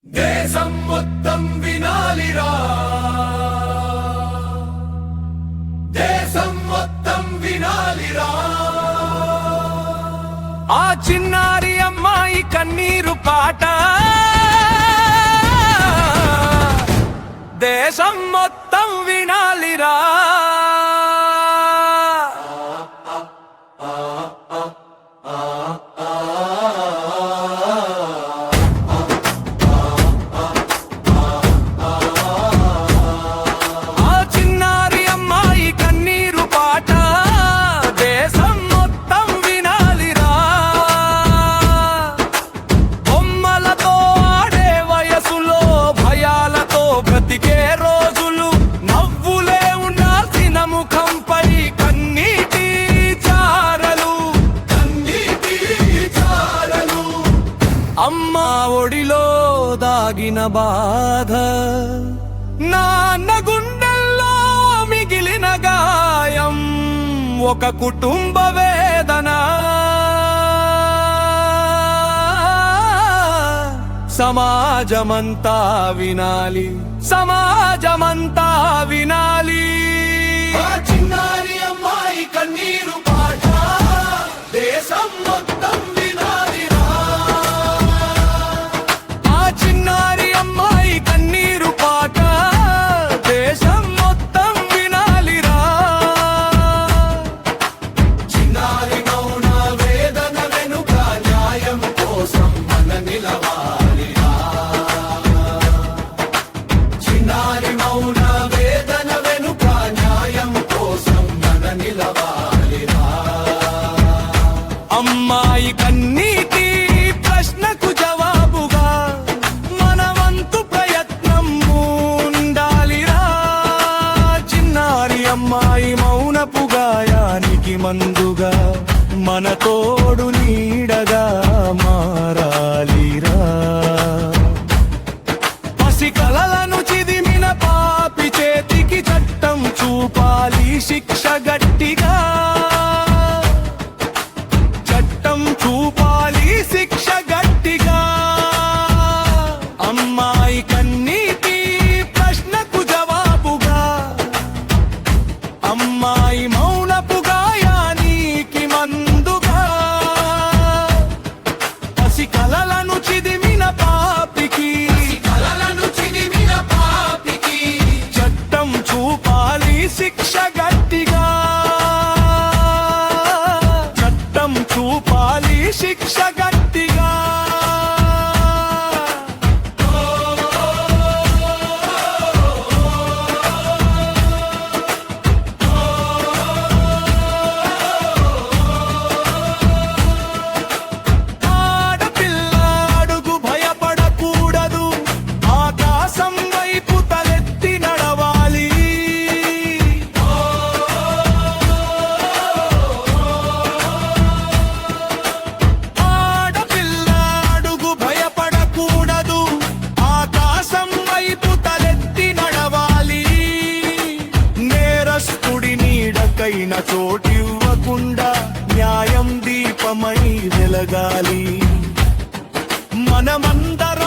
దేశం మొత్తం వినాలిరా, దేశం మొత్తం వినాలిరా. ఆ చిన్నారి అమ్మాయి కన్నీరు పాట దేశం మొత్తం వినాలిరా. బ్రతికే రోజులు నవ్వులే ఉండాల్సిన ముఖంపై కన్నీటి చారలు, కన్నీటి చారలు. అమ్మా ఒడిలో దాగిన బాధ, నాన్న గుండెల్లో మిగిలిన గాయం, ఒక కుటుంబ వేదన. సమాజమంతా వినాలి, సమాజమంతా వినాలి. ఆ చిన్నారి అమ్మాయి కన్నీరు పాట దేశం మొత్తం వినాలిరా. ఆ చిన్నారి అమ్మాయి కన్నీరు పాట దేశం మొత్తం వినాలిరా. చిన్నారి మౌన వేదన వెనుక న్యాయం కోసం మన నిలవాలి. చిన్నారి మౌన వేదన వెనుక న్యాయం కోసం మన నిలవాలిరా. అమ్మాయి కన్నీటి ప్రశ్నకు జవాబుగా మన వంతు ప్రయత్నం ఉండాలిరా. చిన్నారి అమ్మాయి మౌనపు గాయానికి మందుగా మన తోడు నీడగా మారాలిరా. కలలను చిదిమిన పాపి చేతికి చట్టం చూపాలి శిక్ష గట్టిగా, చట్టం చూపాలి శిక్ష గట్టిగా. అమ్మాయి కన్నీటి ప్రశ్నకు జవాబుగా అమ్మాయి మౌనపు గాయానికి మందుగా పసి కలలను చిదిమిన పాపికి శిక్ష గట్టిగా, చట్టం చూపాలి శిక్ష గట్టిగా. ఆడపిల్ల అడుగు భయపడకూడదు, ఆకాశం వైపు తలెత్తి నడవాలి. కైన చోటివ్వకుండా న్యాయం దీపమై వెలగాలి. మనమందరం